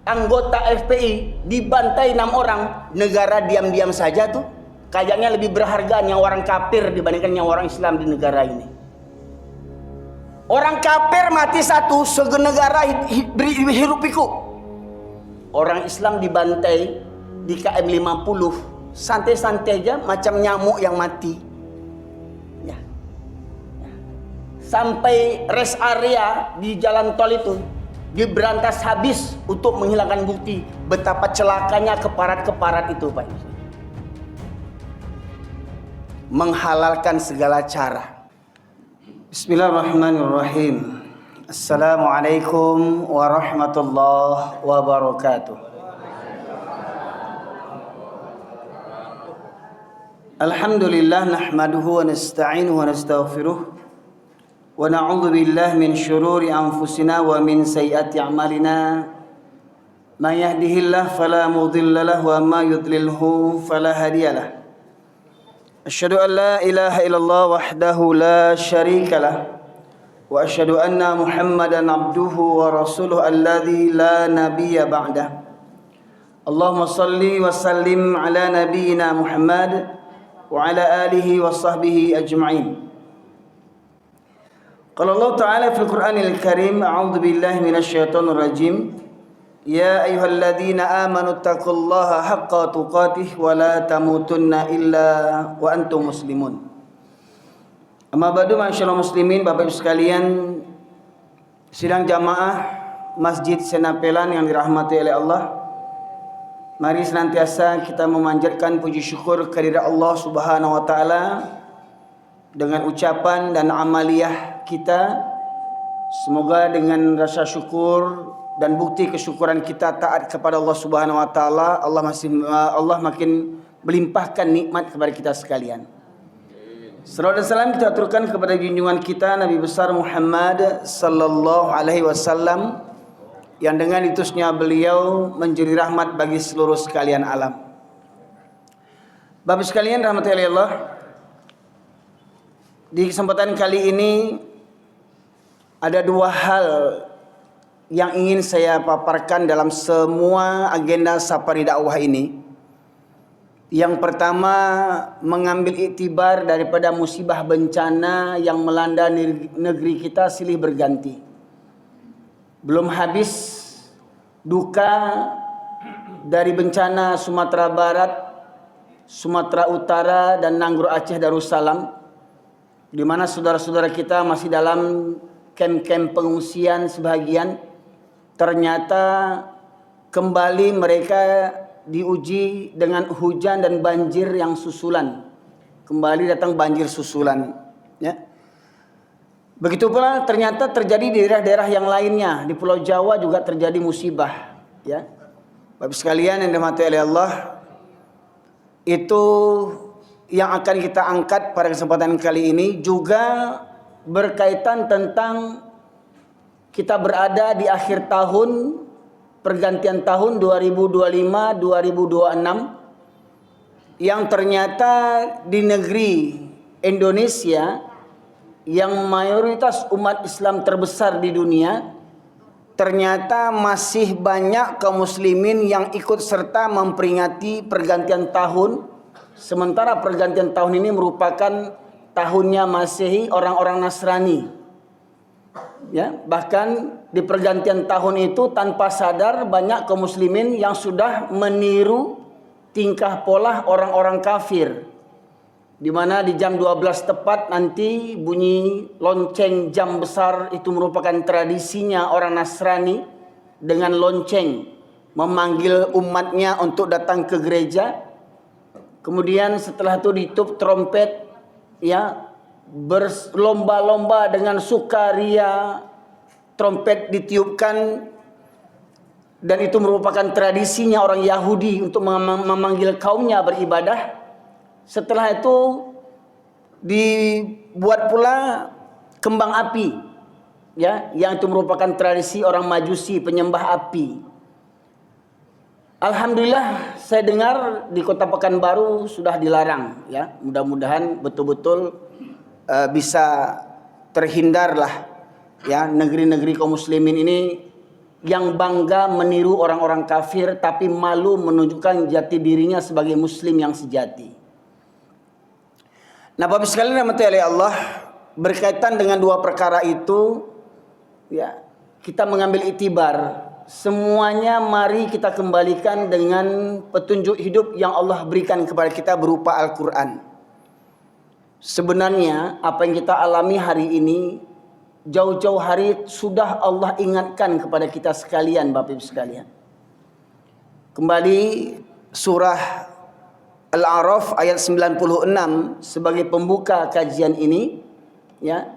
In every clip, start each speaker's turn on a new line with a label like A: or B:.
A: anggota FPI dibantai 6 orang, negara diam-diam saja tuh. Kayaknya lebih berharga nyawa orang kafir dibandingkan nyawa orang Islam di negara ini. Orang kafir mati satu, segenegara hirup pikuk. Orang Islam dibantai di KM 50, santai-santai aja macam nyamuk yang mati. Ya. Sampai rest area di jalan tol itu diberantas habis untuk menghilangkan bukti betapa celakanya keparat-keparat itu, Pak. Menghalalkan segala cara. Bismillahirrahmanirrahim. Assalamualaikum warahmatullahi wabarakatuh. Alhamdulillah nahmaduhu wa nasta'inuhu wa nastaghfiruh wa na'udzu billahi min syururi anfusina wa min sayyiati a'malina. Man yahdihillahu fala mudilla lahu wa may yudlilhu fala hadiyalah. Asyhadu an la ilaha illallah wahdahu la syarika lah wa asyhadu anna Muhammadan abduhu wa rasuluhu alladzi la nabiyya ba'dah. Allahumma salli wa sallim ala nabiyyina Muhammad wa ala alihi wa sahbihi ajma'in. Qala Allah Ta'ala fil Qur'anil Karim, a'udzu billahi minasy syaithanir rajim. Ya ayyuhalladzina amanu taqullaha haqqa tuqatih wa la tamutunna illa wa antum muslimun. Amma ba'du, ma'asyiral muslimin, Bapak Ibu sekalian, sidang jamaah Masjid Senapelan yang dirahmati oleh Allah. Mari senantiasa kita memanjatkan puji syukur kehadirat Allah Subhanahu wa taala dengan ucapan dan amaliyah kita. Semoga dengan rasa syukur dan bukti kesyukuran kita taat kepada Allah Subhanahu wa taala, Allah makin melimpahkan nikmat kepada kita sekalian. Salawat dan salam kita aturkan kepada junjungan kita Nabi besar Muhammad sallallahu alaihi wasallam, yang dengan diutusnya beliau menjadi rahmat bagi seluruh sekalian alam. Bapak sekalian rahmati Allah, di kesempatan kali ini ada dua hal yang ingin saya paparkan dalam semua agenda safari dakwah ini. Yang pertama, mengambil iktibar daripada musibah bencana yang melanda negeri kita silih berganti. Belum habis duka dari bencana Sumatera Barat, Sumatera Utara, dan Nanggro Aceh Darussalam, di mana saudara-saudara kita masih dalam kem-kem pengungsian sebagian. Ternyata kembali mereka diuji dengan hujan dan banjir yang susulan. Kembali datang banjir susulan, ya. Begitu pula ternyata terjadi di daerah-daerah yang lainnya. Di Pulau Jawa juga terjadi musibah, ya. Bapak sekalian yang dirahmati oleh Allah, itu yang akan kita angkat pada kesempatan kali ini juga berkaitan tentang kita berada di akhir tahun, pergantian tahun 2025-2026, yang ternyata di negeri Indonesia yang mayoritas umat Islam terbesar di dunia, ternyata masih banyak kaum muslimin yang ikut serta memperingati pergantian tahun, sementara pergantian tahun ini merupakan tahunnya Masehi orang-orang Nasrani. Ya, bahkan di pergantian tahun itu tanpa sadar banyak kaum muslimin yang sudah meniru tingkah pola orang-orang kafir, di mana di jam 12 tepat nanti bunyi lonceng jam besar. Itu merupakan tradisinya orang Nasrani, dengan lonceng memanggil umatnya untuk datang ke gereja. Kemudian setelah itu ditutup trompet, ya, berlomba-lomba dengan sukaria, trompet ditiupkan, dan itu merupakan tradisinya orang Yahudi untuk memanggil kaumnya beribadah. Setelah itu dibuat pula kembang api, ya, yang itu merupakan tradisi orang Majusi, penyembah api. Alhamdulillah saya dengar di Kota Pekanbaru sudah dilarang, ya. Mudah-mudahan betul-betul bisa terhindarlah, ya, negeri-negeri kaum muslimin ini yang bangga meniru orang-orang kafir tapi malu menunjukkan jati dirinya sebagai muslim yang sejati. Nah, Bapak sekalian rahmati oleh Allah, berkaitan dengan dua perkara itu, ya, kita mengambil itibar. Semuanya mari kita kembalikan dengan petunjuk hidup yang Allah berikan kepada kita berupa Al-Quran. Sebenarnya apa yang kita alami hari ini, jauh-jauh hari sudah Allah ingatkan kepada kita sekalian, Bapak Ibu sekalian. Kembali surah Al-A'raf ayat 96 sebagai pembuka kajian ini, ya.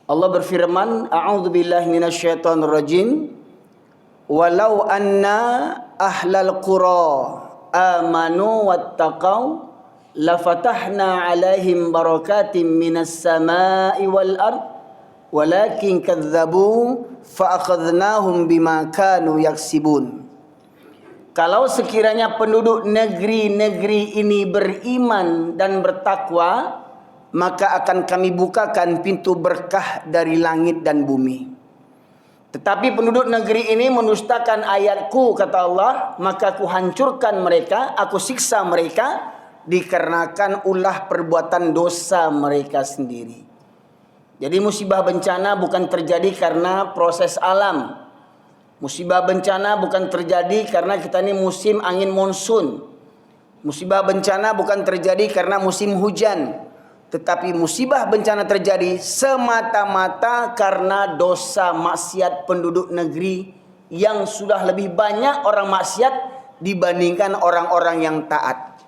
A: Allah berfirman, a'udzubillahi minasyaitonirrajim. Walau anna ahlal qura amanu wattaqau lafatahna alaihim barakatim minas samai wal ard walakin kadzabu fa'akhadnahum bima kanu yaksibun. Kalau sekiranya penduduk negeri-negeri ini beriman dan bertakwa, maka akan kami bukakan pintu berkah dari langit dan bumi. Tetapi penduduk negeri ini mendustakan ayatku, kata Allah, maka aku hancurkan mereka, aku siksa mereka, dikarenakan ulah perbuatan dosa mereka sendiri. Jadi musibah bencana bukan terjadi karena proses alam. Musibah bencana bukan terjadi karena kita ini musim angin monsun. Musibah bencana bukan terjadi karena musim hujan. Tetapi musibah bencana terjadi semata-mata karena dosa maksiat penduduk negeri yang sudah lebih banyak orang maksiat dibandingkan orang-orang yang taat.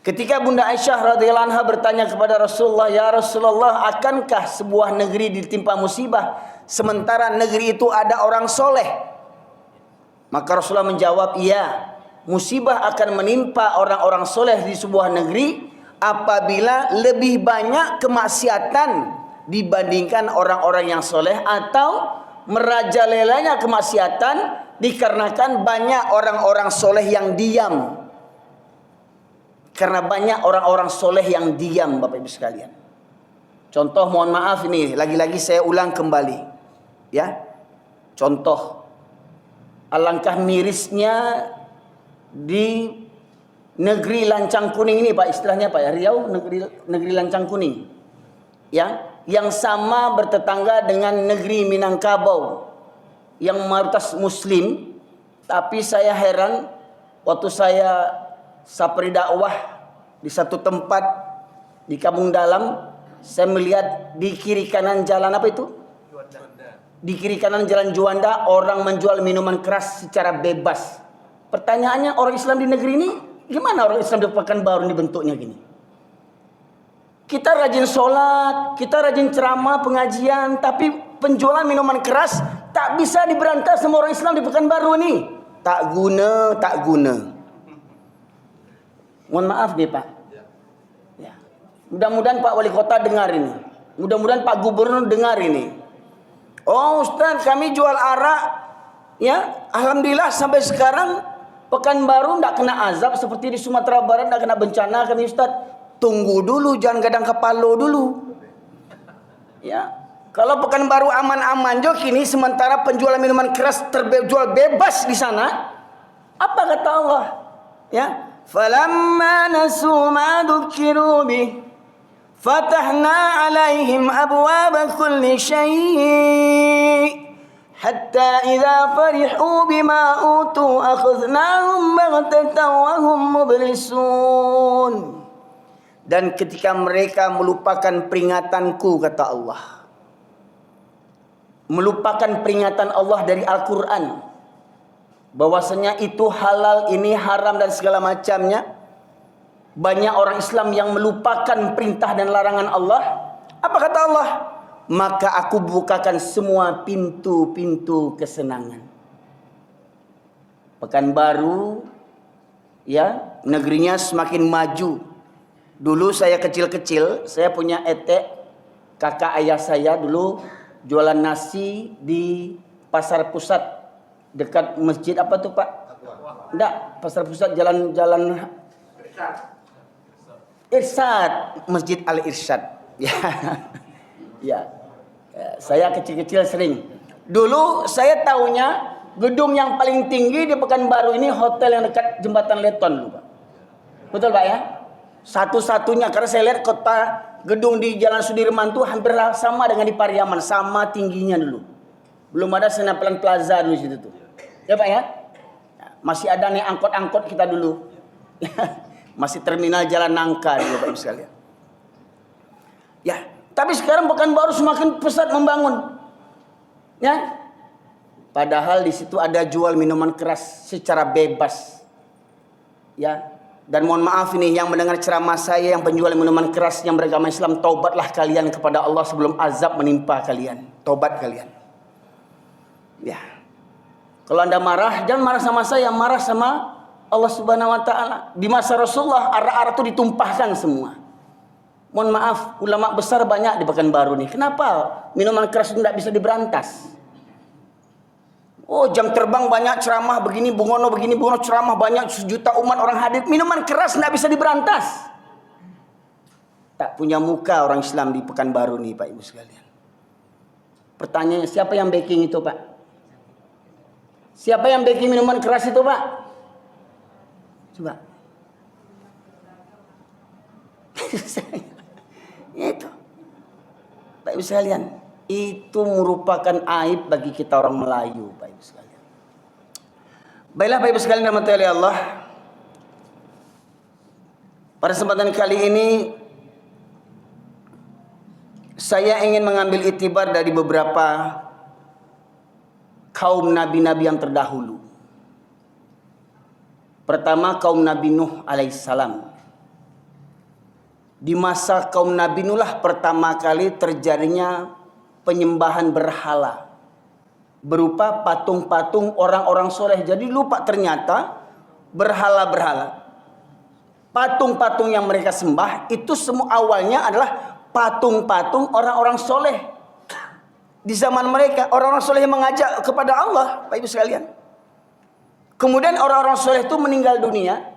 A: Ketika Bunda Aisyah radhiyallahu anha bertanya kepada Rasulullah, "Ya Rasulullah, akankah sebuah negeri ditimpa musibah sementara negeri itu ada orang soleh?" Maka Rasulullah menjawab, "Iya, musibah akan menimpa orang-orang soleh di sebuah negeri apabila lebih banyak kemaksiatan dibandingkan orang-orang yang soleh, atau merajalelanya kemaksiatan dikarenakan banyak orang-orang soleh yang diam." Karena banyak orang-orang soleh yang diam, Bapak Ibu sekalian. Contoh, mohon maaf ini, lagi-lagi saya ulang kembali, ya. Contoh, alangkah mirisnya di negeri lancang kuning ini, Pak, istilahnya Pak ya, Riau, negeri lancang kuning, ya, yang sama bertetangga dengan negeri Minangkabau yang mayoritas Muslim. Tapi saya heran waktu saya sapri dakwah di satu tempat di Kampung Dalam, saya melihat di kiri kanan jalan apa itu? Di kiri kanan jalan Juanda, orang menjual minuman keras secara bebas. Pertanyaannya, orang Islam di negeri ini gimana? Orang Islam di Pekanbaru ini bentuknya gini. Kita rajin sholat, kita rajin ceramah, pengajian, tapi penjualan minuman keras tak bisa diberantas sama orang Islam di Pekanbaru ini. Tak guna. Mohon maaf nih Pak. Ya. Mudah-mudahan Pak Wali Kota dengar ini. Mudah-mudahan Pak Gubernur dengar ini. Oh Ustaz, kami jual arak, ya, alhamdulillah sampai sekarang Pekanbaru tidak kena azab seperti di Sumatera Barat, tidak kena bencana kami Ustaz. Tunggu dulu, jangan gadang kepala dulu. Ya, kalau Pekanbaru aman-aman jo kini, sementara penjualan minuman keras terjual bebas di sana. Apa kata Allah? Ya, falamma nasu ma dzukiru bih fatahna alaihim abwaaba kulli syai' hatta idza farihu bima utu akhadnahum baghtatan wa hum mublisun. Dan ketika mereka melupakan peringatanku, kata Allah, melupakan peringatan Allah dari Al-Quran, bahwasanya itu halal, ini haram dan segala macamnya, banyak orang Islam yang melupakan perintah dan larangan Allah. Apa kata Allah? Maka aku bukakan semua pintu-pintu kesenangan. Pekanbaru, ya, negerinya semakin maju. Dulu saya kecil-kecil, saya punya etek, kakak ayah saya dulu jualan nasi di pasar pusat dekat masjid apa tuh Pak? Enggak, pasar pusat jalan-jalan Irsyad, Masjid Al Irsyad. Ya. Ya. Saya kecil-kecil sering. Dulu saya tahunya gedung yang paling tinggi di Pekanbaru ini hotel yang dekat Jembatan Leton, Pak. Betul Pak ya? Satu-satunya, karena saya lihat kota gedung di Jalan Sudirman tuh hampir sama dengan di Pariaman, sama tingginya dulu. Belum ada Senapelan Plaza dulu situ tuh. Ya Pak ya? Masih ada nih angkot-angkot kita dulu. Masih terminal Jalan Nangka dulu Pak Ibu sekalian. Ya, tapi sekarang Pekanbaru semakin pesat membangun. Ya. Padahal di situ ada jual minuman keras secara bebas. Ya. Dan mohon maaf ini yang mendengar ceramah saya yang penjual minuman keras yang beragama Islam, taubatlah kalian kepada Allah sebelum azab menimpa kalian. Taubat kalian. Ya. Kalau Anda marah, jangan marah sama saya, marah sama Allah Subhanahu wa taala. Di masa Rasulullah arak-arak itu ditumpahkan semua. Mohon maaf, ulama besar banyak di Pekanbaru nih. Kenapa minuman keras itu tidak bisa diberantas? Oh, jam terbang banyak, ceramah begini, Bungono begini, Bungono ceramah banyak, sejuta umat orang hadir. Minuman keras tidak bisa diberantas. Tak punya muka orang Islam di Pekanbaru nih Pak Ibu sekalian. Pertanyaannya, siapa yang backing itu Pak? Siapa yang backing minuman keras itu Pak? Coba. Itu. Pak Ibu sekalian. Itu merupakan aib bagi kita orang Melayu, Pak Ibu sekalian. Baiklah Pak Ibu sekalian, rahmatullahi Allah. Pada kesempatan kali ini saya ingin mengambil itibar dari beberapa kaum nabi-nabi yang terdahulu. Pertama, kaum Nabi Nuh alaihissalam. Di masa kaum Nabi Nuh lah pertama kali terjadinya penyembahan berhala berupa patung-patung orang-orang soleh. Jadi lupa ternyata berhala-berhala, patung-patung yang mereka sembah itu semua awalnya adalah patung-patung orang-orang soleh. Di zaman mereka orang-orang soleh yang mengajak kepada Allah, Pak Ibu sekalian. Kemudian orang-orang soleh itu meninggal dunia.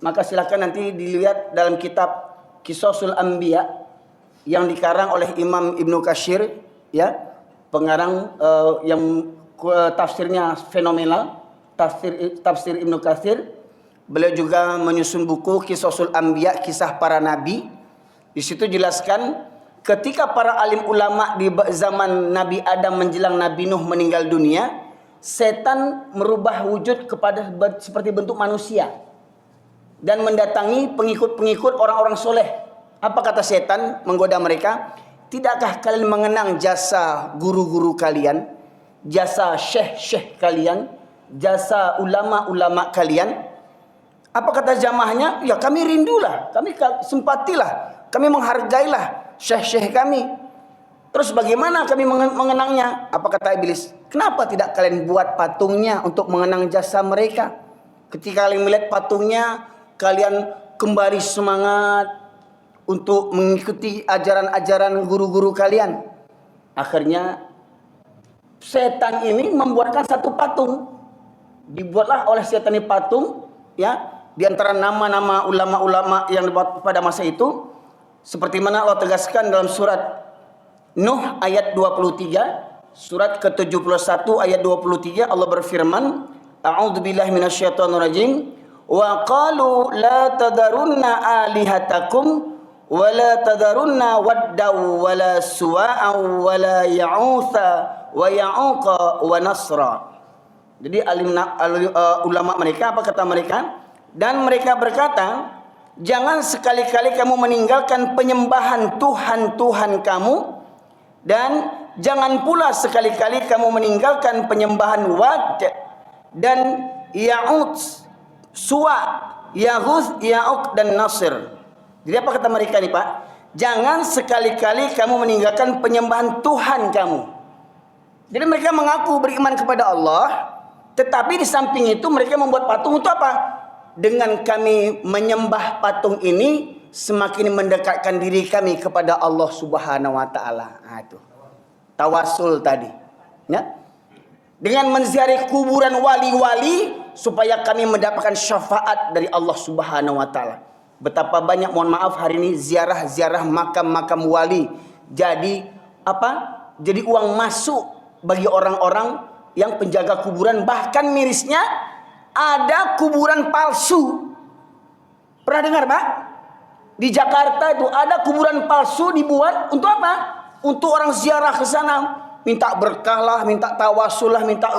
A: Maka silakan nanti dilihat dalam kitab Qisasul Anbiya yang dikarang oleh Imam Ibnu Katsir, ya, pengarang yang tafsirnya fenomenal, tafsir Ibnu Katsir. Beliau juga menyusun buku Qisasul Anbiya, kisah para nabi. Di situ jelaskan ketika para alim ulama di zaman Nabi Adam menjelang Nabi Nuh meninggal dunia, setan merubah wujud kepada seperti bentuk manusia dan mendatangi pengikut-pengikut orang-orang soleh. Apa kata setan menggoda mereka? Tidakkah kalian mengenang jasa guru-guru kalian, jasa syekh-syekh kalian, jasa ulama-ulama kalian? Apa kata jamaahnya? Ya kami rindulah, kami simpatilah, kami menghargailah syekh-syekh kami. Terus bagaimana kami mengenangnya? Apa kata iblis? Kenapa tidak kalian buat patungnya untuk mengenang jasa mereka? Ketika kalian melihat patungnya, kalian kembali semangat untuk mengikuti ajaran-ajaran guru-guru kalian. Akhirnya setan ini membuatkan satu patung. Dibuatlah oleh setan ini patung, ya, di antara nama-nama ulama-ulama yang pada masa itu, seperti mana Allah tegaskan dalam surat Nuh ayat 23, surat ke-71 ayat 23, Allah berfirman, A'udzubillahi minasyaitonirrajim, wa qalu la tadarunna alihatakum wa la tadarunna waddaw wa la suwa'aw wa la ya'utha wa ya'uqa wa nasra. Jadi ulama mereka, apa kata mereka? Dan mereka berkata, jangan sekali-kali kamu meninggalkan penyembahan Tuhan-Tuhan kamu, dan jangan pula sekali-kali kamu meninggalkan penyembahan Wad dan Ya'ut, Suwa, Yahuz, Ya'uq dan Nasir. Jadi apa kata mereka nih Pak? Jangan sekali-kali kamu meninggalkan penyembahan Tuhan kamu. Jadi mereka mengaku beriman kepada Allah, tetapi di samping itu mereka membuat patung untuk apa? Dengan kami menyembah patung ini, semakin mendekatkan diri kami kepada Allah Subhanahu wa taala. Nah, itu tawasul tadi, ya. Dengan menziarahi kuburan wali-wali supaya kami mendapatkan syafaat dari Allah Subhanahu wa taala. Betapa banyak, mohon maaf, hari ini ziarah-ziarah makam-makam wali jadi apa? Jadi uang masuk bagi orang-orang yang penjaga kuburan. Bahkan mirisnya ada kuburan palsu. Pernah dengar, Pak? Di Jakarta itu ada kuburan palsu dibuat untuk apa? Untuk orang ziarah ke sana, minta berkah lah, minta tawasul lah, minta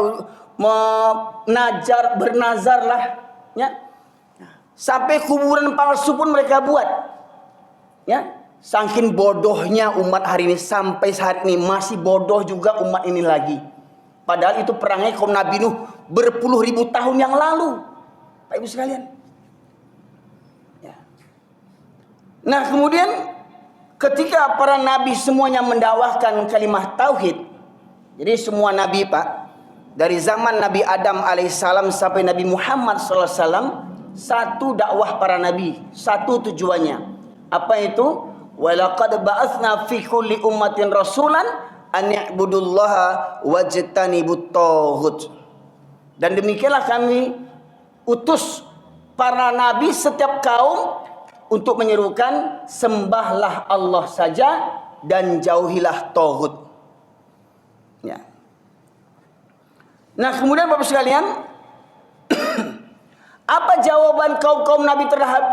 A: bernazar lah, ya. Sampai kuburan palsu pun mereka buat, ya. Saking bodohnya umat hari ini, sampai saat ini masih bodoh juga umat ini lagi. Padahal itu perangai kaum Nabi Nuh berpuluh ribu tahun yang lalu, Pak Ibu sekalian. Ya. Nah kemudian ketika para nabi semuanya mendakwahkan kalimat tauhid, jadi semua nabi, Pak, dari zaman Nabi Adam alaihissalam sampai Nabi Muhammad SAW, satu dakwah para nabi, satu tujuannya. Apa itu? Walaqad ba'atsna fi kulli ummatin rasulan an ya'budullaha wajtanibut taghut. Dan demikianlah kami utus para nabi setiap kaum untuk menyerukan sembahlah Allah saja dan jauhilah taghut. Ya. Nah, kemudian Bapak sekalian, apa jawaban kaum-kaum nabi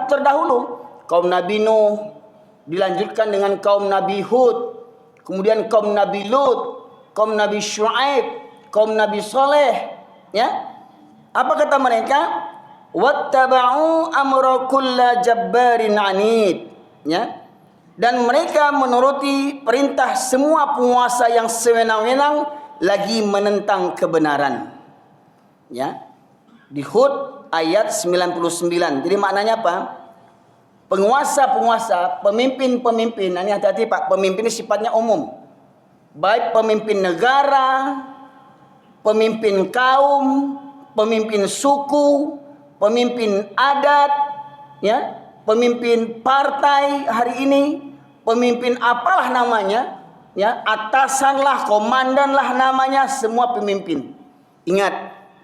A: terdahulu? Kaum Nabi Nuh, dilanjutkan dengan kaum Nabi Hud, kemudian kaum Nabi Lut, kaum Nabi Syuaib, kaum Nabi Saleh, ya. Apa kata mereka? Wattaba'u amra kulla jabbarin anid, ya. Dan mereka menuruti perintah semua penguasa yang sewenang-wenang lagi menentang kebenaran. Ya. Di Hud ayat 99. Jadi maknanya apa? Penguasa-penguasa, pemimpin-pemimpin, ini hati-hati Pak, pemimpin ini sifatnya umum. Baik pemimpin negara, pemimpin kaum, pemimpin suku, pemimpin adat, ya, pemimpin partai hari ini, pemimpin apalah namanya, ya, atasan lah, komandan lah namanya, semua pemimpin. Ingat,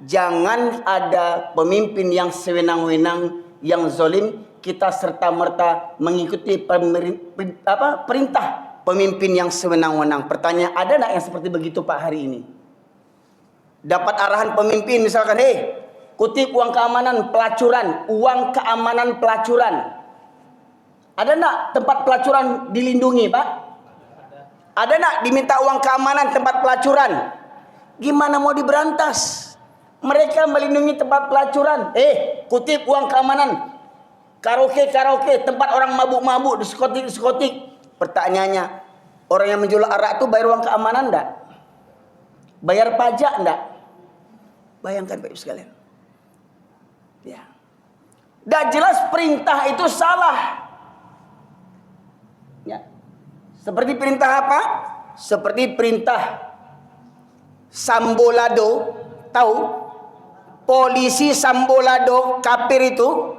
A: jangan ada pemimpin yang sewenang-wenang, yang zalim, kita serta-merta mengikuti perintah pemimpin yang sewenang-wenang. Pertanyaan, ada enggak yang seperti begitu Pak hari ini? Dapat arahan pemimpin misalkan, kutip uang keamanan pelacuran, uang keamanan pelacuran. Ada enggak tempat pelacuran dilindungi, Pak? Ada enggak diminta uang keamanan tempat pelacuran? Gimana mau diberantas? Mereka melindungi tempat pelacuran. Kutip uang keamanan karaoke, tempat orang mabuk-mabuk, diskotik. Pertanyaannya, orang yang menjual arak itu bayar uang keamanan enggak? Bayar pajak enggak? Bayangkan Bapak Ibu sekalian. Ya. Dan jelas perintah itu salah. Ya. Seperti perintah apa? Seperti perintah Sambolado, tahu? Polisi Sambolado kafir itu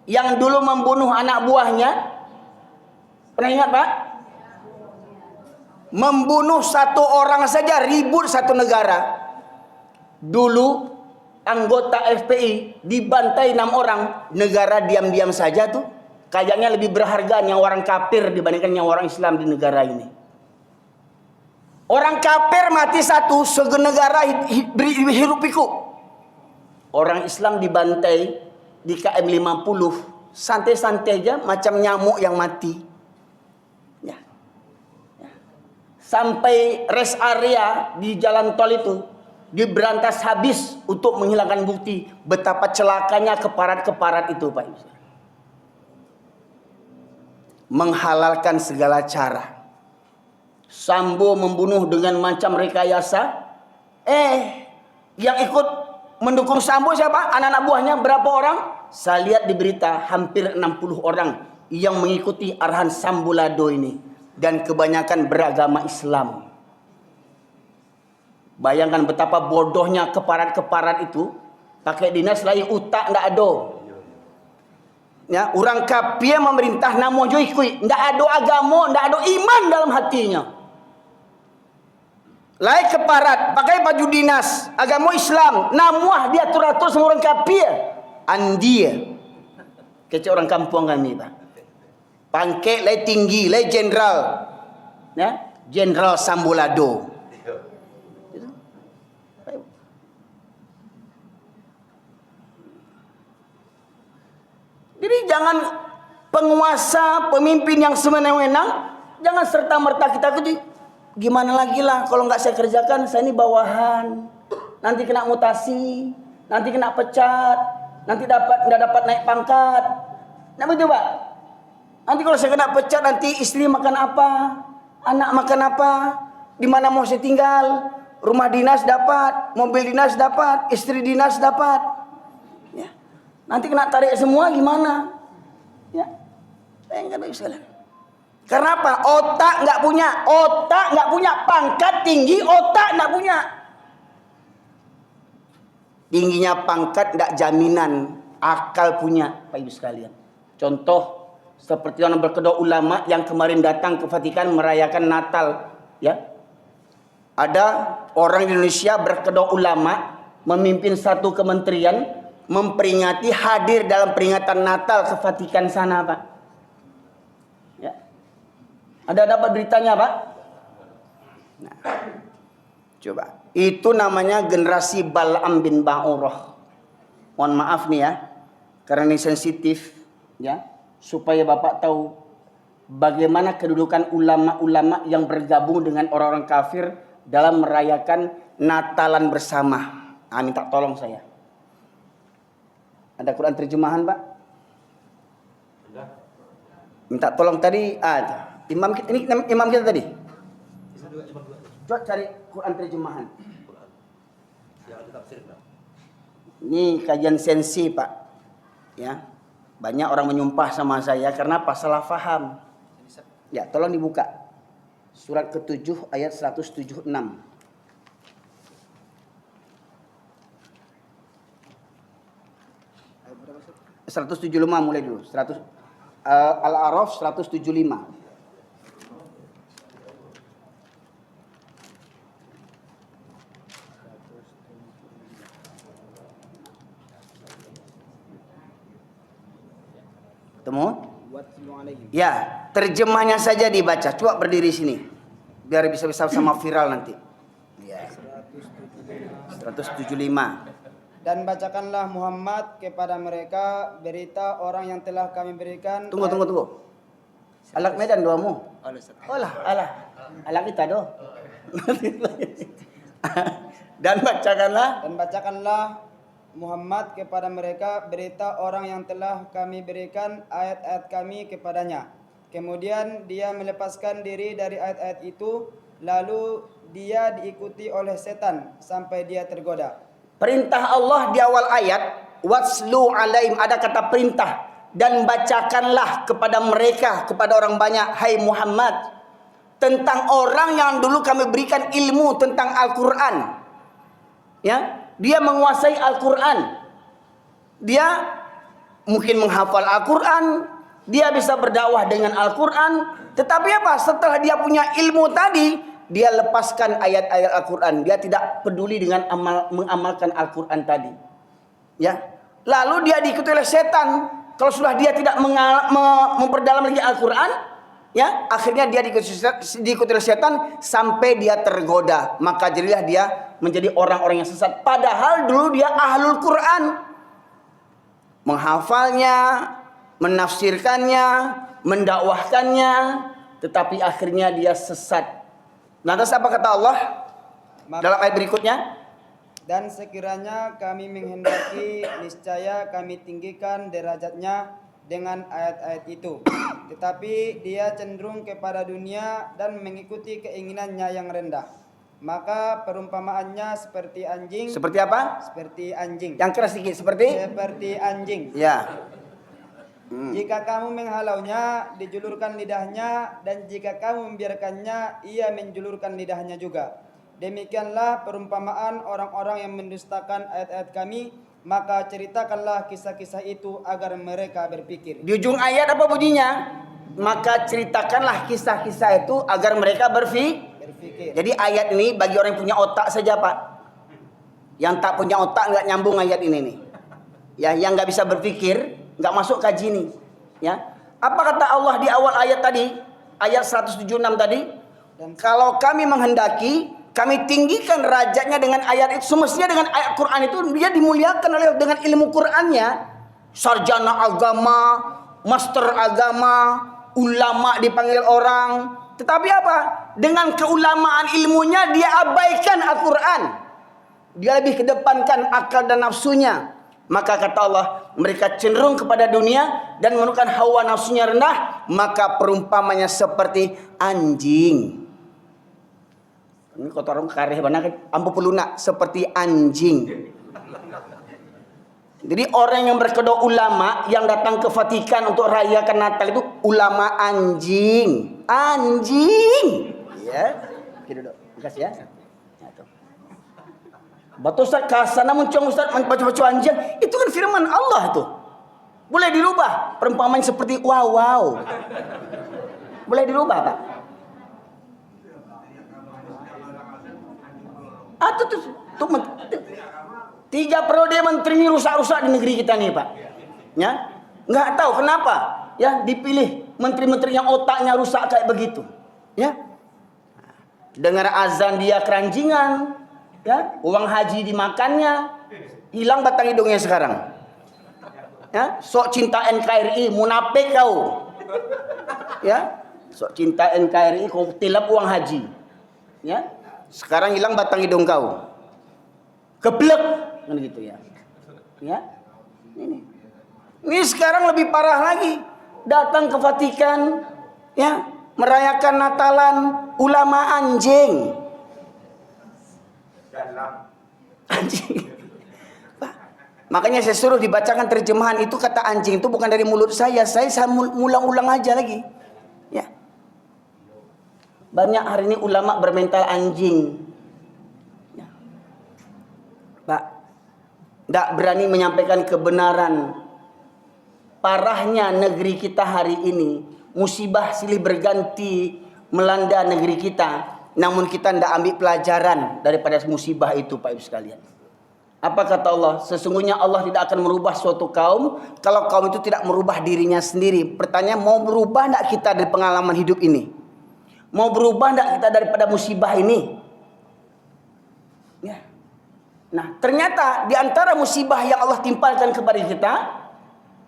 A: yang dulu membunuh anak buahnya. Pernah ingat Pak? Membunuh satu orang saja ribut satu negara. Dulu anggota FPI dibantai 6 orang, negara diam-diam saja tuh. Kayaknya lebih berharga nyawa orang kafir dibandingkan nyawa orang Islam di negara ini. Orang kafir mati satu, segenegara hirup pikuk. Orang Islam dibantai di KM 50, santai-santai aja macam nyamuk yang mati. Ya. Ya. Sampai rest area di jalan tol itu diberantas habis untuk menghilangkan bukti betapa celakanya keparat-keparat itu, Pak. Menghalalkan segala cara. Sambo membunuh dengan macam rekayasa. Yang ikut mendukung Sambo siapa? Anak-anak buahnya berapa orang? Saya lihat di berita hampir 60 orang yang mengikuti arahan Sambolado ini. Dan kebanyakan beragama Islam. Bayangkan betapa bodohnya keparat-keparat itu. Pakai dinas lain utak ndak ada. Ya, orang kafir memerintah namo jo ikui, ndak ada agama, ndak ada iman dalam hatinya. Lai keparat pakai baju dinas agama Islam, namuah dia atur-atur sama orang kafir. Andia. Kecil orang kampung kami, Pak. Pangkat lai tinggi, lai jenderal. Ya, Jenderal Sambolado. Jadi jangan penguasa, pemimpin yang sewenang-wenang, jangan serta-merta kita gimana lagi lah kalau nggak saya kerjakan, saya ini bawahan, nanti kena mutasi, nanti kena pecat, nanti nggak dapat naik pangkat. Nah betul Pak. Nanti kalau saya kena pecat, nanti istri makan apa, anak makan apa, di mana mau saya tinggal, rumah dinas dapat, mobil dinas dapat, istri dinas dapat. Ya. Nanti kena tarik semua gimana? Ya. Enggak sekalian. Karena apa? Otak nggak punya, pangkat tinggi, otak nggak punya. Tingginya pangkat nggak jaminan akal punya, Pak Ibu sekalian. Contoh seperti orang berkedok ulama yang kemarin datang ke Vatikan merayakan Natal, ya. Ada orang di Indonesia berkedok ulama memimpin satu kementerian memperingati hadir dalam peringatan Natal ke Vatikan sana, Pak. Ya. Ada dapat beritanya, Pak? Nah, coba. Itu namanya generasi Bal'am bin Ba'urah. Mohon maaf nih ya, karena ini sensitif, ya, supaya Bapak tahu bagaimana kedudukan ulama-ulama yang bergabung dengan orang-orang kafir dalam merayakan Natalan bersama. Nah, minta tolong saya. Ada Quran terjemahan, Pak? Minta tolong tadi ada. Imam kita, ini imam kita tadi. Coba cari Quran terjemahan. Ini kajian sensi, Pak. Ya. Banyak orang menyumpah sama saya karena apa? Salah faham. Ya, tolong dibuka. Surat ke-7 ayat 176. 175 mulai dulu. Al-A'raf 175. Temu? Ya, terjemahnya saja dibaca. Coba berdiri sini. Biar bisa sama viral nanti. Ya. 175.
B: Dan bacakanlah Muhammad kepada mereka berita orang yang telah kami berikan.
A: Tunggu. Alak Medan doamu. Alak kita doh. Dan bacakanlah Muhammad kepada mereka berita orang yang telah kami berikan ayat-ayat kami kepadanya. Kemudian dia melepaskan diri dari ayat-ayat itu, lalu dia diikuti oleh setan sampai dia tergoda. Perintah Allah di awal ayat, watslu alaihim, ada kata perintah, dan bacakanlah kepada mereka, kepada orang banyak, hai Muhammad, tentang orang yang dulu kami berikan ilmu tentang Al-Quran. Ya, dia menguasai Al-Quran. Dia mungkin menghafal Al-Quran, dia bisa berdakwah dengan Al-Quran. Tetapi apa? Setelah dia punya ilmu tadi, dia lepaskan ayat-ayat Al-Quran. Dia tidak peduli dengan mengamalkan Al-Quran tadi. Ya. Lalu dia diikuti oleh setan. Kalau sudah dia tidak memperdalam lagi Al-Quran, ya, akhirnya dia diikuti oleh setan sampai dia tergoda. Maka jadilah dia menjadi orang-orang yang sesat. Padahal dulu dia ahlul Quran, menghafalnya, menafsirkannya, mendakwahkannya, tetapi akhirnya dia sesat. Lantas apa kata Allah dalam ayat berikutnya?
B: Dan sekiranya kami menghendaki, niscaya kami tinggikan derajatnya dengan ayat-ayat itu. Tetapi dia cenderung kepada dunia dan mengikuti keinginannya yang rendah. Maka perumpamaannya seperti anjing.
A: Seperti apa?
B: Seperti anjing.
A: Yang keras sedikit,
B: seperti anjing.
A: Ya.
B: Jika kamu menghalaunya, dijulurkan lidahnya, dan jika kamu membiarkannya, ia menjulurkan lidahnya juga. Demikianlah perumpamaan orang-orang yang mendustakan ayat-ayat kami. Maka ceritakanlah kisah-kisah itu agar mereka berpikir. Di
A: ujung ayat apa bunyinya? Maka ceritakanlah kisah-kisah itu agar mereka berpikir. Jadi ayat ini bagi orang yang punya otak saja, Pak. Yang tak punya otak nggak nyambung ayat ini nih. Ya, yang nggak bisa berpikir nggak masuk kaji ini. Ya, apa kata Allah di awal ayat tadi? Ayat 176 tadi. Kalau kami menghendaki, kami tinggikan derajatnya dengan ayat itu. Semestinya dengan ayat Quran itu dia dimuliakan oleh dengan ilmu Qurannya. sarjana agama, master agama, ulama dipanggil orang. Tetapi apa? Dengan keulamaan ilmunya dia abaikan Al-Quran. Dia lebih kedepankan akal dan nafsunya. Maka kata Allah, mereka cenderung kepada dunia dan menurunkan hawa nafsunya rendah. Maka perumpamanya seperti anjing. Ini kata orang kareh mana ampu peluna seperti anjing. Jadi orang yang berkedok ulama yang datang ke Vatikan untuk rayakan Natal itu ulama anjing. Anjing. Ya. Kita duduk. Makasih ya. Batu Ustaz kasana muncung Ustaz baca-baca anjing. Itu kan firman Allah itu. Boleh dirubah. Perumpamaan seperti wow. Boleh dirubah Pak. Tuh 3 periode menteri ini rusak-rusak di negeri kita nih Pak. Ya, nggak tahu kenapa ya dipilih menteri-menteri yang otaknya rusak kayak begitu. Ya, dengar azan dia keranjingan, ya, uang haji dimakannya, hilang batang hidungnya sekarang. Ya, sok cinta NKRI, munafik kau. Ya, sok cinta NKRI kau tilap uang haji. Ya, sekarang hilang batang hidung kau. Keblek kan gitu ya. Ya. Ini sekarang lebih parah lagi. Datang ke Vatikan ya, merayakan Natalan ulama anjing. Anjing. Pak, makanya saya suruh dibacakan terjemahan itu, kata anjing itu bukan dari mulut saya ulang-ulang aja lagi. Ya. Banyak hari ini ulama bermental anjing. Ya. Pak, tidak berani menyampaikan kebenaran. Parahnya negeri kita hari ini, musibah silih berganti melanda negeri kita, namun kita tidak ambil pelajaran daripada musibah itu Pak Ibu sekalian. Apa kata Allah? Sesungguhnya Allah tidak akan merubah suatu kaum kalau kaum itu tidak merubah dirinya sendiri. Pertanyaan, mau berubah tidak kita dari pengalaman hidup ini? Mau berubah tidak kita daripada musibah ini? Ya. Nah, ternyata di antara musibah yang Allah timpalkan kepada kita,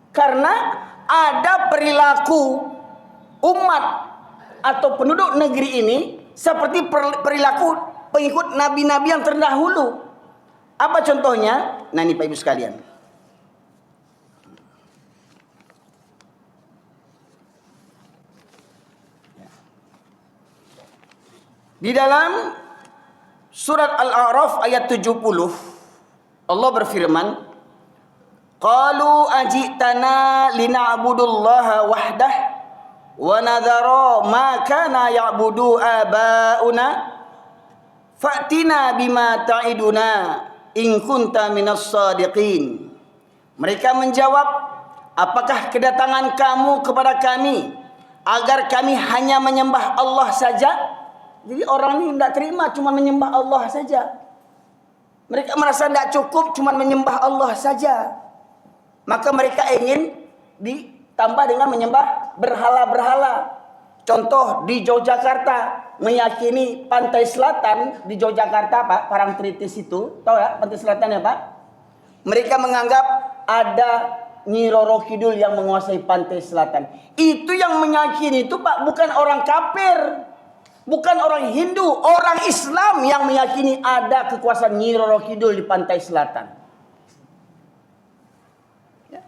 A: karena ada perilaku umat atau penduduk negeri ini seperti perilaku pengikut nabi-nabi yang terdahulu. Apa contohnya? Nah ini Pak Ibu sekalian. Di dalam surat Al-A'raf ayat 70 Allah berfirman, qalu ajitana lina'budullaha wahdah wa nadhara ma kana ya'budu aba'una fa'tina bima ta'iduna in kunta minas sadiqin. Mereka menjawab, apakah kedatangan kamu kepada kami agar kami hanya menyembah Allah saja? Jadi orang ini tidak terima cuma menyembah Allah saja. Mereka merasa tidak cukup cuma menyembah Allah saja. Maka mereka ingin ditambah dengan menyembah berhala-berhala. Contoh di Yogyakarta, meyakini pantai selatan di Yogyakarta Pak, Parangtritis itu, tahu ya pantai selatan ya Pak? Mereka menganggap ada Nyi Roro Kidul yang menguasai pantai selatan. Itu yang meyakini itu Pak, bukan orang kafir, bukan orang Hindu, orang Islam yang meyakini ada kekuasaan Nyi Roro Kidul di pantai selatan. Ya.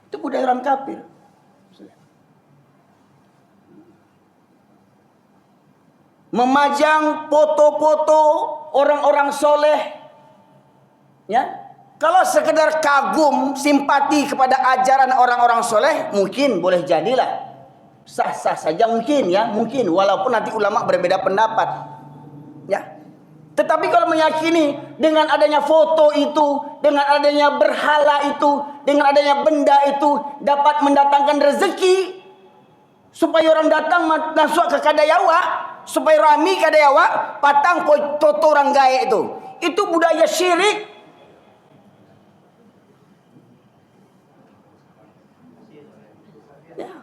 A: Itu budaya orang kafir. Memajang foto-foto orang-orang soleh, ya. Kalau sekedar kagum, simpati kepada ajaran orang-orang soleh, mungkin boleh jadilah, sah-sah saja mungkin ya, mungkin walaupun nanti ulama berbeda pendapat, ya. Tetapi kalau meyakini dengan adanya foto itu, dengan adanya berhala itu, dengan adanya benda itu dapat mendatangkan rezeki, supaya orang datang masuk ke Kadayawa, supaya rami Kadayawa, patang foto orang gaya itu budaya syirik. Ya.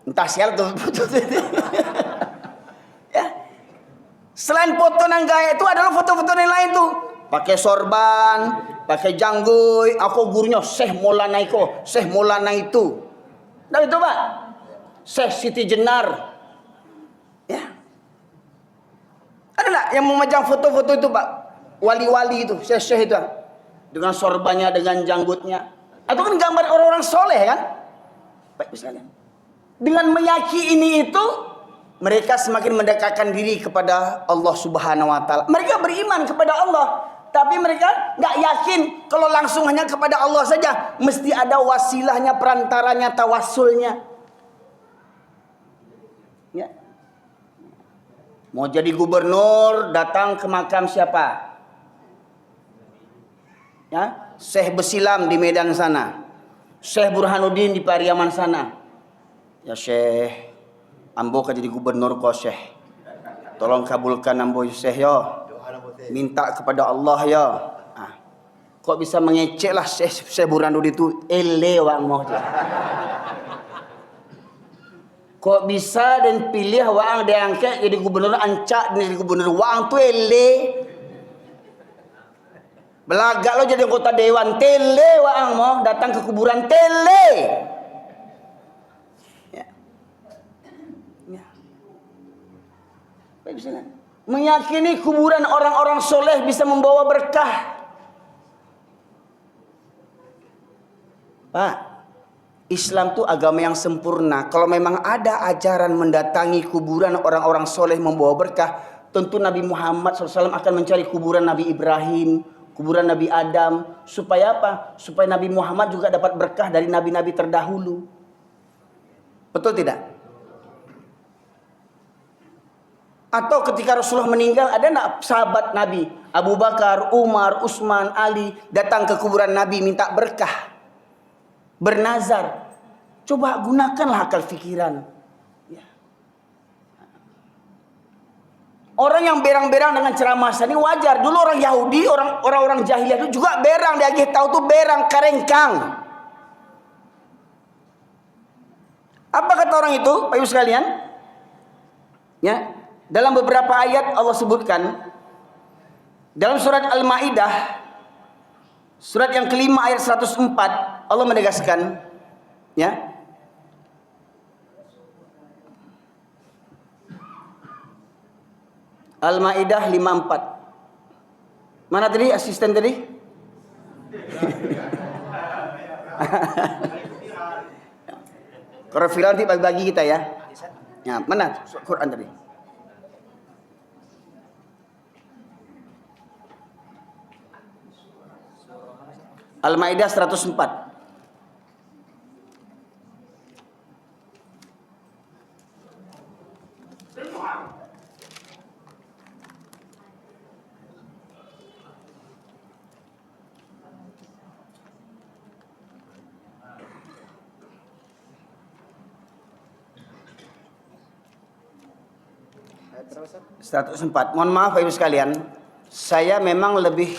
A: Entah sial tuh. Ya. Selain foto nang gaya itu adalah foto-foto yang lain tuh. pakai sorban, pakai janggut. Aku gurunya Syekh Maulana Iko, Syekh Maulana itu. Nah itu Pak, Syekh Siti Jenar. Ya. Ada nggak yang memajang foto-foto itu Pak? Wali-wali itu, Syekh-Syekh itu. Dengan sorbannya, dengan janggutnya. Itu kan gambar orang-orang soleh kan? Baik misalnya. Dengan meyakini itu, mereka semakin mendekatkan diri kepada Allah Subhanahu wa taala. Mereka beriman kepada Allah, tapi mereka nggak yakin kalau langsung hanya kepada Allah saja, mesti ada wasilahnya, perantaranya, tawassulnya. Ya. Mau jadi gubernur, datang ke makam siapa? Ya, Syekh Besilam di Medan sana, Syekh Burhanuddin di Pariaman sana. Ya Syekh, ambo kan jadi gubernur kok Syekh. Tolong kabulkan ambo Syekh ya. Minta kepada Allah ya. Kok bisa mengecek lah Syekh Burhanuddin itu ele wang mau. Kok bisa dan pilih wang dia angkat jadi gubernur, ancak jadi gubernur wang tu ele. Belagak lo jadi anggota dewan tele waang mau datang ke kuburan tele. Ya. Ya. Baik bisa. Meyakini kuburan orang-orang soleh bisa membawa berkah. Pak, Islam itu agama yang sempurna. Kalau memang ada ajaran mendatangi kuburan orang-orang soleh membawa berkah, tentu Nabi Muhammad SAW akan mencari kuburan Nabi Ibrahim, kuburan Nabi Adam. Supaya apa? Supaya Nabi Muhammad juga dapat berkah dari nabi-nabi terdahulu. Betul tidak? Atau ketika Rasulullah meninggal, ada enggak sahabat Nabi Abu Bakar, Umar, Utsman, Ali datang ke kuburan Nabi minta berkah, bernazar? Coba gunakanlah akal fikiran. Ya. Orang yang berang-berang dengan ceramah ini wajar. Dulu orang Yahudi, orang-orang jahiliyah itu juga berang. Dia tahu tuh berang karengkang. Apa kata orang itu, Pak Ibu sekalian? Ya, dalam beberapa ayat Allah sebutkan dalam surat Al-Maidah, surat yang kelima ayat 104, Allah menegaskan, ya. Al-Maidah 54. Mana tadi asisten tadi? Kalau filan nanti bagi-bagi kita ya. Ya, mana Quran tadi? Al-Maidah 104.
B: Terus,
A: 104. Mohon maaf Bapak Ibu sekalian, saya memang lebih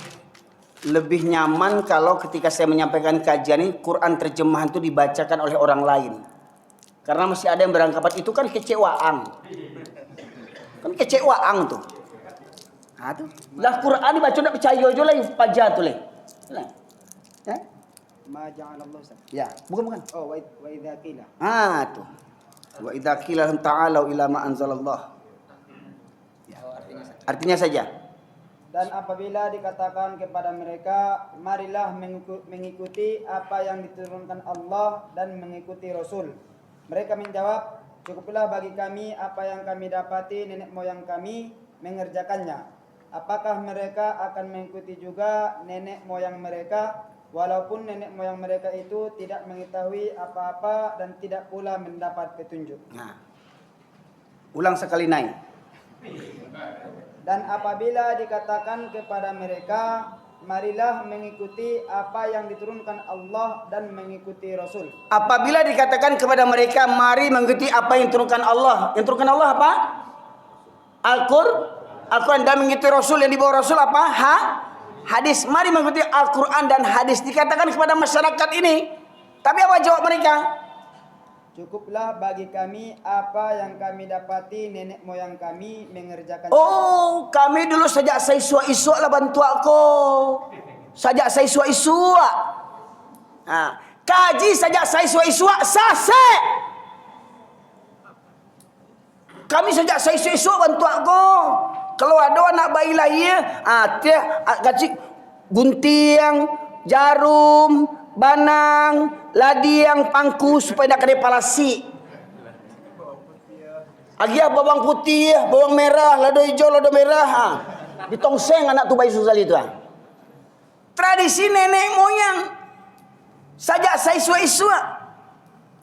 A: nyaman kalau ketika saya menyampaikan kajian ini Quran terjemahan itu dibacakan oleh orang lain. Karena masih ada yang beranggapan itu kan kecewaan. Kan kecewaan tuh. Nah tuh. Lah Quran dibaca udah percaya aja lah paja tuh leh. Ya?
B: ma ja'alallahu Ustaz.
A: Ya, bukan.
B: Oh, wa idza qila.
A: Tuh. Wa idza qila ta'alu ila ma anzalallah. Ya. Artinya saja.
B: Dan apabila dikatakan kepada mereka, marilah mengikuti apa yang diturunkan Allah dan mengikuti Rasul. Mereka menjawab, cukuplah bagi kami apa yang kami dapati nenek moyang kami mengerjakannya. Apakah mereka akan mengikuti juga nenek moyang mereka, walaupun nenek moyang mereka itu tidak mengetahui apa-apa dan tidak pula mendapat petunjuk.
A: Nah. Ulang sekali naik.
B: Dan apabila dikatakan kepada mereka, marilah mengikuti apa yang diturunkan Allah dan mengikuti Rasul.
A: Apabila dikatakan kepada mereka, mari mengikuti apa yang diturunkan Allah. Yang diturunkan Allah apa? Al-Quran dan mengikuti Rasul. Yang dibawa Rasul apa? Hadis. Mari mengikuti Al-Quran dan hadis. Dikatakan kepada masyarakat ini. Tapi apa jawab mereka?
B: Cukuplah bagi kami apa yang kami dapati nenek moyang kami mengerjakan.
A: Oh, kami dulu sejak saya isua-isua lah bantu aku. Sejak saya isua-isua. Nah, kaji sejak saya isua-isua sase. Kami sejak saya isua-isua bantu aku. Kalau ada anak bayi lahir, dia kasih gunting, jarum, banang, ladiang, pangku supaya nak kena palasi. Agia bawang putih, bawang merah, lado hijau, lado merah. Ditongseng anak tu bayi susah itu. Tradisi nenek moyang. Sajak saya isua-isua.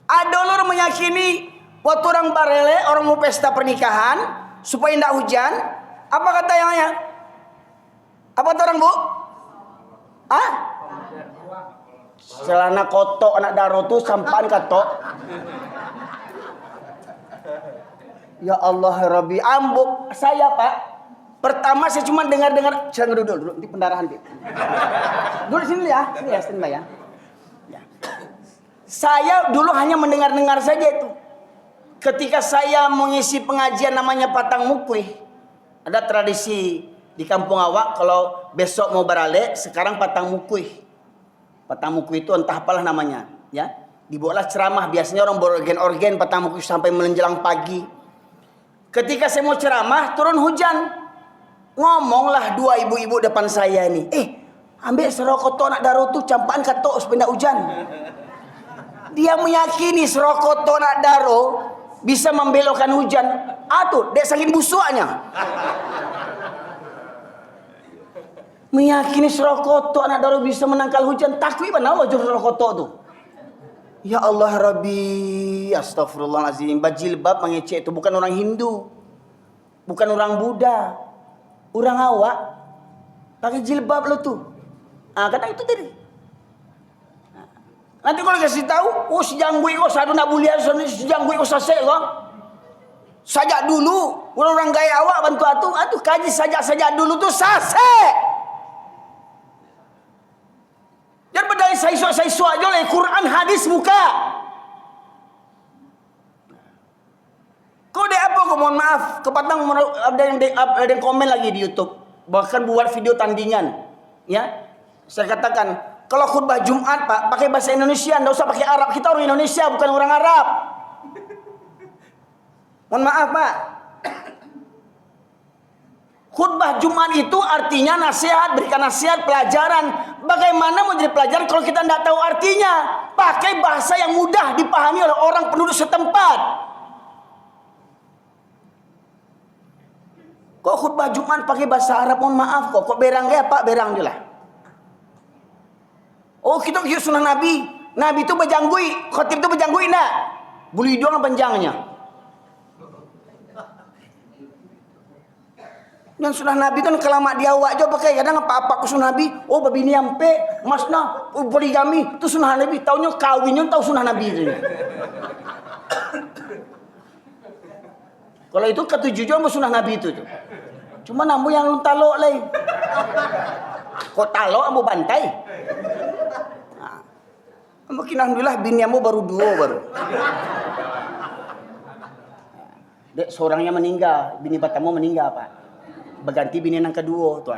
A: Ada orang meyakini waktu orang barele, orang mau pesta pernikahan supaya tidak hujan. Apa kata yang? Apa kata orang, Bu? Celana kotok anak daro tu sampan katok. Ya Allah Rabbi, ambuk saya Pak. Pertama saya cuma dengar-dengar. Jangan duduk di pendarahan dia. Duduk sini ya, sini ya, standby ya. Saya dulu hanya mendengar-dengar saja itu. Ketika saya mengisi pengajian namanya Patang Mukuih, ada tradisi di kampung awak kalau besok mau beralek, sekarang Patang Mukuih. Patang Mukuih itu entah apalah namanya, ya. Dibuatlah ceramah, biasanya orang berorgen-orgen Patang Mukuih sampai menjelang pagi. Ketika saya mau ceramah, turun hujan. Ngomonglah dua ibu-ibu depan saya ini. Ambil serokoto nak daro tu campaan katok supaya hujan. Dia meyakini serokoto nak daro bisa membelokkan hujan. Dek saking busuknya. Meyakini serokoto anak daro bisa menangkal hujan. Takwi mana wajah serokoto tu. Ya Allah Rabbi, astagfirullahaladzim. Bajilbab mengecek itu bukan orang Hindu, bukan orang Buddha, orang awak pakai jilbab lo tuh. Kata itu tadi. Nanti kalau kasih tahu, si janggui kok sadu nak bulian, si janggui kok sasek kok. Sajak dulu, orang gaya awak bantu atuh kaji sajak dulu tuh sasek. Dan berdaya saya suak aja oleh Quran hadis buka. Kau dek apa kau mohon maaf, kepatang ada yang komen lagi di YouTube, bahkan buat video tandingan, ya. Saya katakan kalau khutbah Jumat Pak pakai bahasa Indonesia, enggak usah pakai Arab. Kita orang Indonesia bukan orang Arab. Mohon maaf Pak. Khutbah Jumat itu artinya nasihat, berikan nasihat, pelajaran. Bagaimana mau jadi pelajaran kalau kita tidak tahu artinya? Pakai bahasa yang mudah dipahami oleh orang penduduk setempat. Kok khutbah Jumat pakai bahasa Arab? Mohon maaf kok berang ya Pak, berang je lah. Oh kita kira sunnah Nabi. Nabi itu berjanggui, khatib itu berjanggui nak. Bulu hidung panjangnya. Yang sunnah Nabi kan kelamak dia awak je pakai. Kadang apa-apa ku sunnah Nabi. Oh babi ni ampe, masna, poligami. Itu sunnah Nabi. Taunya kawinnya tahu sunnah Nabi itu. Kalau itu ketujuan sunnah Nabi itu. Cuma namu yang lu talok lagi. Kok talok ambo bantai? Mungkin alhamdulillah biniamu baru 2 baru. Dek seorangnya meninggal, bini batamu meninggal Pak. Berganti bini yang kedua tuh.